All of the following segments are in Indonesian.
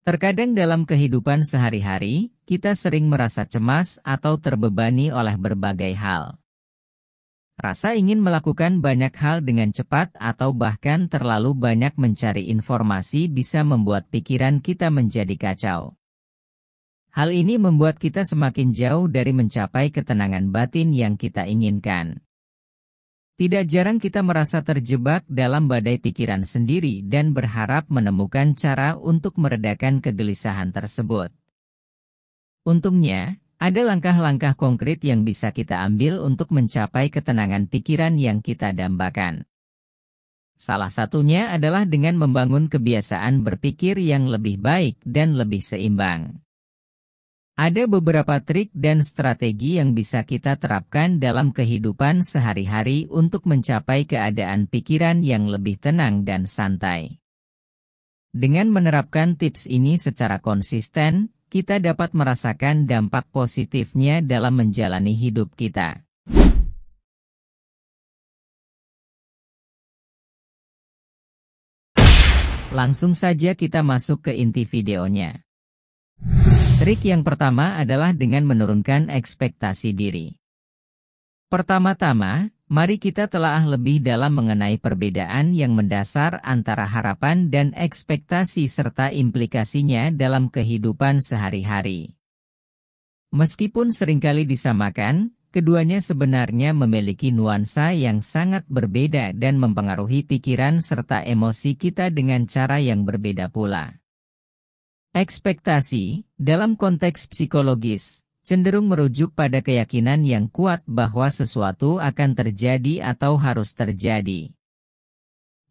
Terkadang dalam kehidupan sehari-hari, kita sering merasa cemas atau terbebani oleh berbagai hal. Rasa ingin melakukan banyak hal dengan cepat atau bahkan terlalu banyak mencari informasi bisa membuat pikiran kita menjadi kacau. Hal ini membuat kita semakin jauh dari mencapai ketenangan batin yang kita inginkan. Tidak jarang kita merasa terjebak dalam badai pikiran sendiri dan berharap menemukan cara untuk meredakan kegelisahan tersebut. Untungnya, ada langkah-langkah konkret yang bisa kita ambil untuk mencapai ketenangan pikiran yang kita dambakan. Salah satunya adalah dengan membangun kebiasaan berpikir yang lebih baik dan lebih seimbang. Ada beberapa trik dan strategi yang bisa kita terapkan dalam kehidupan sehari-hari untuk mencapai keadaan pikiran yang lebih tenang dan santai. Dengan menerapkan tips ini secara konsisten, kita dapat merasakan dampak positifnya dalam menjalani hidup kita. Langsung saja kita masuk ke inti videonya. Trik yang pertama adalah dengan menurunkan ekspektasi diri. Pertama-tama, mari kita telaah lebih dalam mengenai perbedaan yang mendasar antara harapan dan ekspektasi serta implikasinya dalam kehidupan sehari-hari. Meskipun seringkali disamakan, keduanya sebenarnya memiliki nuansa yang sangat berbeda dan mempengaruhi pikiran serta emosi kita dengan cara yang berbeda pula. Ekspektasi, dalam konteks psikologis, cenderung merujuk pada keyakinan yang kuat bahwa sesuatu akan terjadi atau harus terjadi.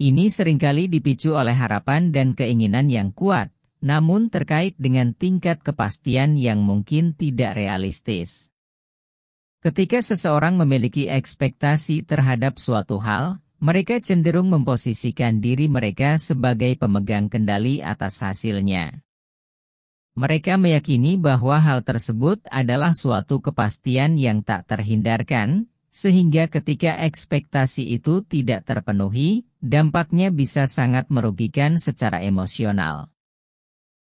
Ini seringkali dipicu oleh harapan dan keinginan yang kuat, namun terkait dengan tingkat kepastian yang mungkin tidak realistis. Ketika seseorang memiliki ekspektasi terhadap suatu hal, mereka cenderung memposisikan diri mereka sebagai pemegang kendali atas hasilnya. Mereka meyakini bahwa hal tersebut adalah suatu kepastian yang tak terhindarkan, sehingga ketika ekspektasi itu tidak terpenuhi, dampaknya bisa sangat merugikan secara emosional.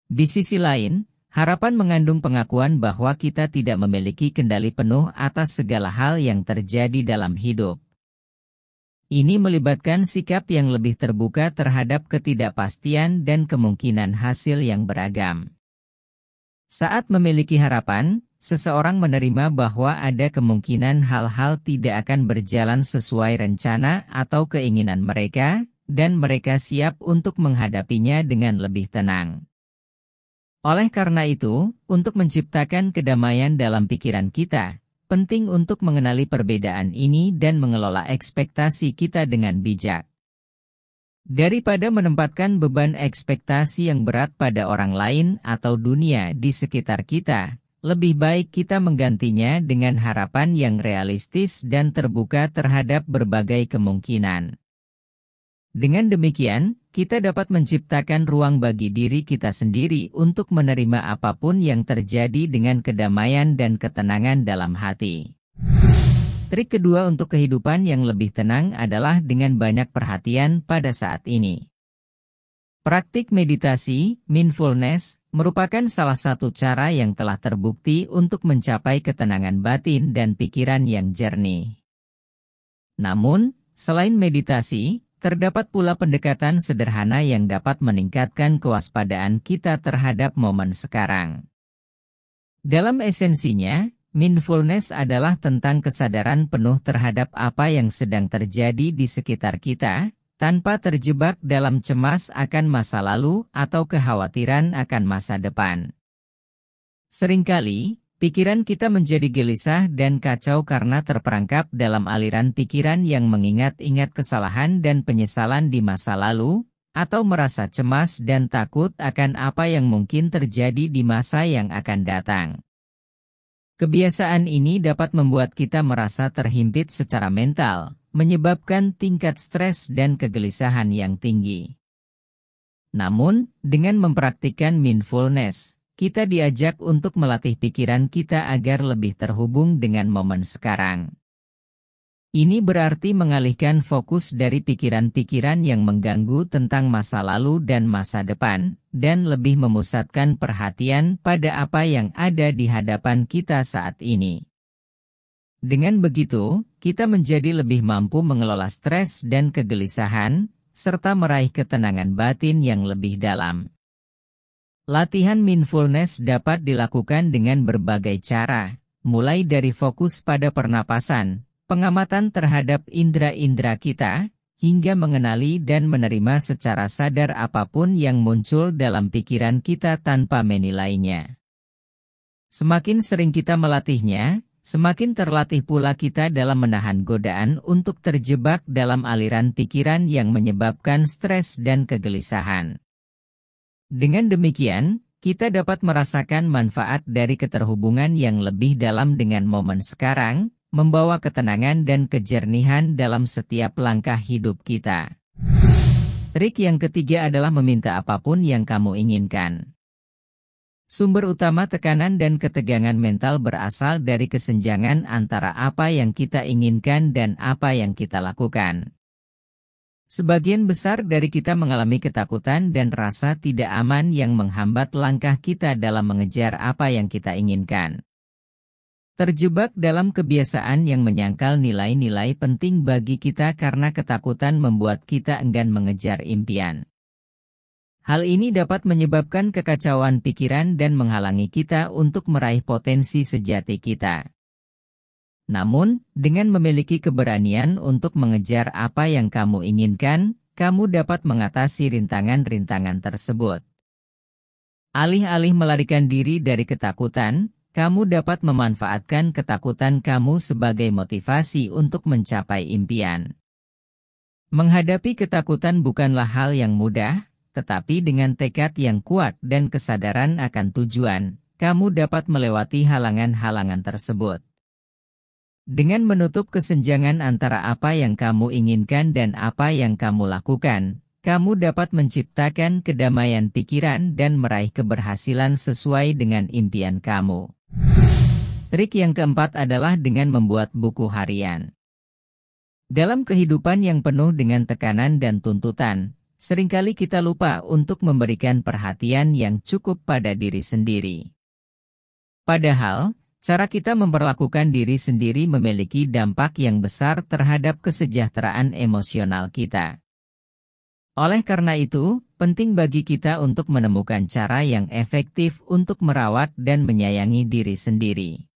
Di sisi lain, harapan mengandung pengakuan bahwa kita tidak memiliki kendali penuh atas segala hal yang terjadi dalam hidup. Ini melibatkan sikap yang lebih terbuka terhadap ketidakpastian dan kemungkinan hasil yang beragam. Saat memiliki harapan, seseorang menerima bahwa ada kemungkinan hal-hal tidak akan berjalan sesuai rencana atau keinginan mereka, dan mereka siap untuk menghadapinya dengan lebih tenang. Oleh karena itu, untuk menciptakan kedamaian dalam pikiran kita, penting untuk mengenali perbedaan ini dan mengelola ekspektasi kita dengan bijak. Daripada menempatkan beban ekspektasi yang berat pada orang lain atau dunia di sekitar kita, lebih baik kita menggantinya dengan harapan yang realistis dan terbuka terhadap berbagai kemungkinan. Dengan demikian, kita dapat menciptakan ruang bagi diri kita sendiri untuk menerima apapun yang terjadi dengan kedamaian dan ketenangan dalam hati. Trik kedua untuk kehidupan yang lebih tenang adalah dengan banyak perhatian pada saat ini. Praktik meditasi, mindfulness, merupakan salah satu cara yang telah terbukti untuk mencapai ketenangan batin dan pikiran yang jernih. Namun, selain meditasi, terdapat pula pendekatan sederhana yang dapat meningkatkan kewaspadaan kita terhadap momen sekarang. Dalam esensinya, mindfulness adalah tentang kesadaran penuh terhadap apa yang sedang terjadi di sekitar kita, tanpa terjebak dalam cemas akan masa lalu atau kekhawatiran akan masa depan. Seringkali, pikiran kita menjadi gelisah dan kacau karena terperangkap dalam aliran pikiran yang mengingat-ingat kesalahan dan penyesalan di masa lalu, atau merasa cemas dan takut akan apa yang mungkin terjadi di masa yang akan datang. Kebiasaan ini dapat membuat kita merasa terhimpit secara mental, menyebabkan tingkat stres dan kegelisahan yang tinggi. Namun, dengan mempraktikkan mindfulness, kita diajak untuk melatih pikiran kita agar lebih terhubung dengan momen sekarang. Ini berarti mengalihkan fokus dari pikiran-pikiran yang mengganggu tentang masa lalu dan masa depan, dan lebih memusatkan perhatian pada apa yang ada di hadapan kita saat ini. Dengan begitu, kita menjadi lebih mampu mengelola stres dan kegelisahan, serta meraih ketenangan batin yang lebih dalam. Latihan mindfulness dapat dilakukan dengan berbagai cara, mulai dari fokus pada pernapasan, pengamatan terhadap indera-indera kita, hingga mengenali dan menerima secara sadar apapun yang muncul dalam pikiran kita tanpa menilainya. Semakin sering kita melatihnya, semakin terlatih pula kita dalam menahan godaan untuk terjebak dalam aliran pikiran yang menyebabkan stres dan kegelisahan. Dengan demikian, kita dapat merasakan manfaat dari keterhubungan yang lebih dalam dengan momen sekarang, membawa ketenangan dan kejernihan dalam setiap langkah hidup kita. Trik yang ketiga adalah meminta apapun yang kamu inginkan. Sumber utama tekanan dan ketegangan mental berasal dari kesenjangan antara apa yang kita inginkan dan apa yang kita lakukan. Sebagian besar dari kita mengalami ketakutan dan rasa tidak aman yang menghambat langkah kita dalam mengejar apa yang kita inginkan. Terjebak dalam kebiasaan yang menyangkal nilai-nilai penting bagi kita karena ketakutan membuat kita enggan mengejar impian. Hal ini dapat menyebabkan kekacauan pikiran dan menghalangi kita untuk meraih potensi sejati kita. Namun, dengan memiliki keberanian untuk mengejar apa yang kamu inginkan, kamu dapat mengatasi rintangan-rintangan tersebut. Alih-alih melarikan diri dari ketakutan, kamu dapat memanfaatkan ketakutan kamu sebagai motivasi untuk mencapai impian. Menghadapi ketakutan bukanlah hal yang mudah, tetapi dengan tekad yang kuat dan kesadaran akan tujuan, kamu dapat melewati halangan-halangan tersebut. Dengan menutup kesenjangan antara apa yang kamu inginkan dan apa yang kamu lakukan, kamu dapat menciptakan kedamaian pikiran dan meraih keberhasilan sesuai dengan impian kamu. Trik yang keempat adalah dengan membuat buku harian. Dalam kehidupan yang penuh dengan tekanan dan tuntutan, seringkali kita lupa untuk memberikan perhatian yang cukup pada diri sendiri. Padahal, cara kita memperlakukan diri sendiri memiliki dampak yang besar terhadap kesejahteraan emosional kita. Oleh karena itu, penting bagi kita untuk menemukan cara yang efektif untuk merawat dan menyayangi diri sendiri.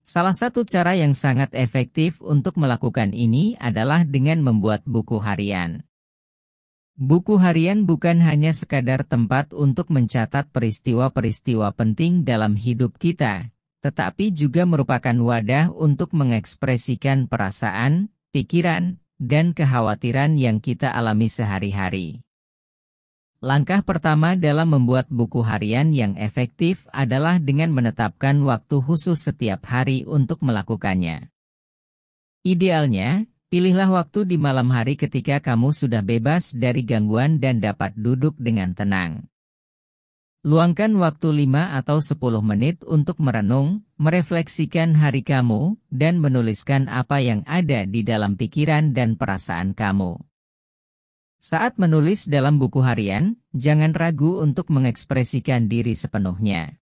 Salah satu cara yang sangat efektif untuk melakukan ini adalah dengan membuat buku harian. Buku harian bukan hanya sekadar tempat untuk mencatat peristiwa-peristiwa penting dalam hidup kita, tetapi juga merupakan wadah untuk mengekspresikan perasaan, pikiran, dan kekhawatiran yang kita alami sehari-hari. Langkah pertama dalam membuat buku harian yang efektif adalah dengan menetapkan waktu khusus setiap hari untuk melakukannya. Idealnya, pilihlah waktu di malam hari ketika kamu sudah bebas dari gangguan dan dapat duduk dengan tenang. Luangkan waktu 5 atau 10 menit untuk merenung, merefleksikan hari kamu, dan menuliskan apa yang ada di dalam pikiran dan perasaan kamu. Saat menulis dalam buku harian, jangan ragu untuk mengekspresikan diri sepenuhnya.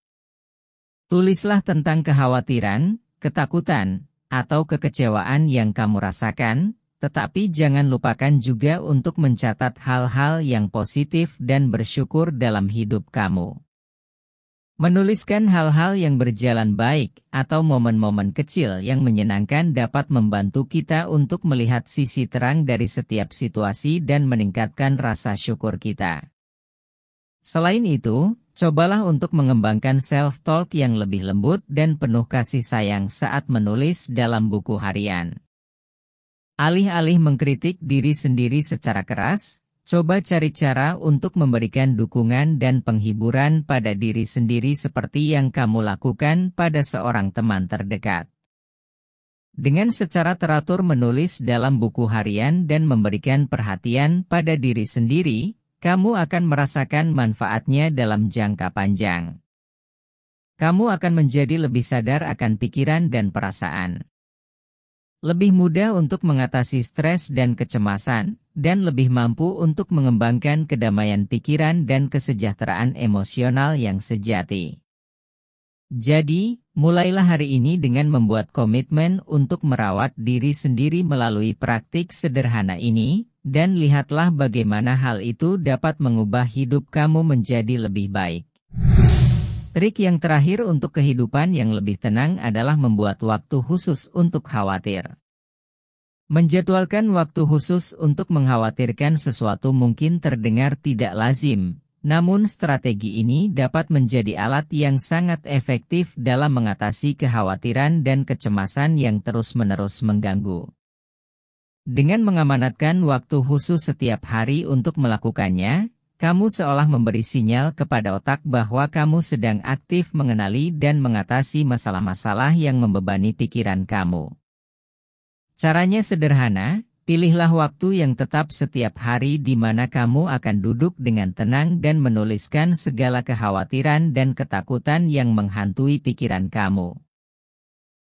Tulislah tentang kekhawatiran, ketakutan, atau kekecewaan yang kamu rasakan, tetapi jangan lupakan juga untuk mencatat hal-hal yang positif dan bersyukur dalam hidup kamu. Menuliskan hal-hal yang berjalan baik atau momen-momen kecil yang menyenangkan dapat membantu kita untuk melihat sisi terang dari setiap situasi dan meningkatkan rasa syukur kita. Selain itu, cobalah untuk mengembangkan self-talk yang lebih lembut dan penuh kasih sayang saat menulis dalam buku harian. Alih-alih mengkritik diri sendiri secara keras, coba cari cara untuk memberikan dukungan dan penghiburan pada diri sendiri seperti yang kamu lakukan pada seorang teman terdekat. Dengan secara teratur menulis dalam buku harian dan memberikan perhatian pada diri sendiri, kamu akan merasakan manfaatnya dalam jangka panjang. Kamu akan menjadi lebih sadar akan pikiran dan perasaan. lebih mudah untuk mengatasi stres dan kecemasan, dan lebih mampu untuk mengembangkan kedamaian pikiran dan kesejahteraan emosional yang sejati. Jadi, mulailah hari ini dengan membuat komitmen untuk merawat diri sendiri melalui praktik sederhana ini, dan lihatlah bagaimana hal itu dapat mengubah hidup kamu menjadi lebih baik. Trik yang terakhir untuk kehidupan yang lebih tenang adalah membuat waktu khusus untuk khawatir. Menjadwalkan waktu khusus untuk mengkhawatirkan sesuatu mungkin terdengar tidak lazim, namun strategi ini dapat menjadi alat yang sangat efektif dalam mengatasi kekhawatiran dan kecemasan yang terus-menerus mengganggu. Dengan mengamanatkan waktu khusus setiap hari untuk melakukannya, kamu seolah memberi sinyal kepada otak bahwa kamu sedang aktif mengenali dan mengatasi masalah-masalah yang membebani pikiran kamu. Caranya sederhana, pilihlah waktu yang tetap setiap hari di mana kamu akan duduk dengan tenang dan menuliskan segala kekhawatiran dan ketakutan yang menghantui pikiran kamu.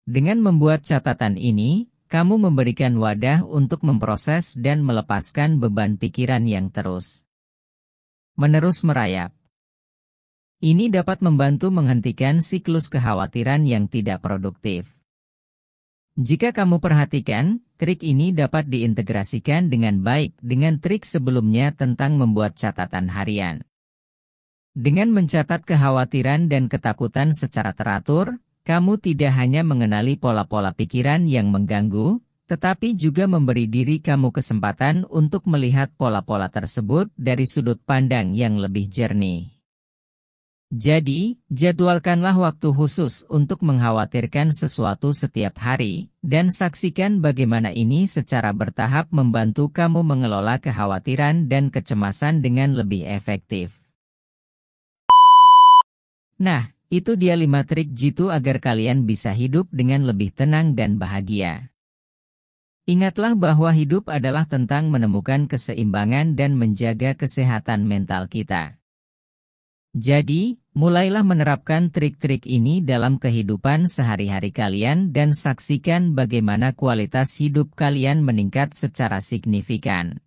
Dengan membuat catatan ini, kamu memberikan wadah untuk memproses dan melepaskan beban pikiran yang terus-menerus merayap. Ini dapat membantu menghentikan siklus kekhawatiran yang tidak produktif. Jika kamu perhatikan, trik ini dapat diintegrasikan dengan baik dengan trik sebelumnya tentang membuat catatan harian. Dengan mencatat kekhawatiran dan ketakutan secara teratur, kamu tidak hanya mengenali pola-pola pikiran yang mengganggu, tetapi juga memberi diri kamu kesempatan untuk melihat pola-pola tersebut dari sudut pandang yang lebih jernih. Jadi, jadwalkanlah waktu khusus untuk mengkhawatirkan sesuatu setiap hari, dan saksikan bagaimana ini secara bertahap membantu kamu mengelola kekhawatiran dan kecemasan dengan lebih efektif. Nah, itu dia 5 trik jitu agar kalian bisa hidup dengan lebih tenang dan bahagia. Ingatlah bahwa hidup adalah tentang menemukan keseimbangan dan menjaga kesehatan mental kita. Jadi, mulailah menerapkan trik-trik ini dalam kehidupan sehari-hari kalian dan saksikan bagaimana kualitas hidup kalian meningkat secara signifikan.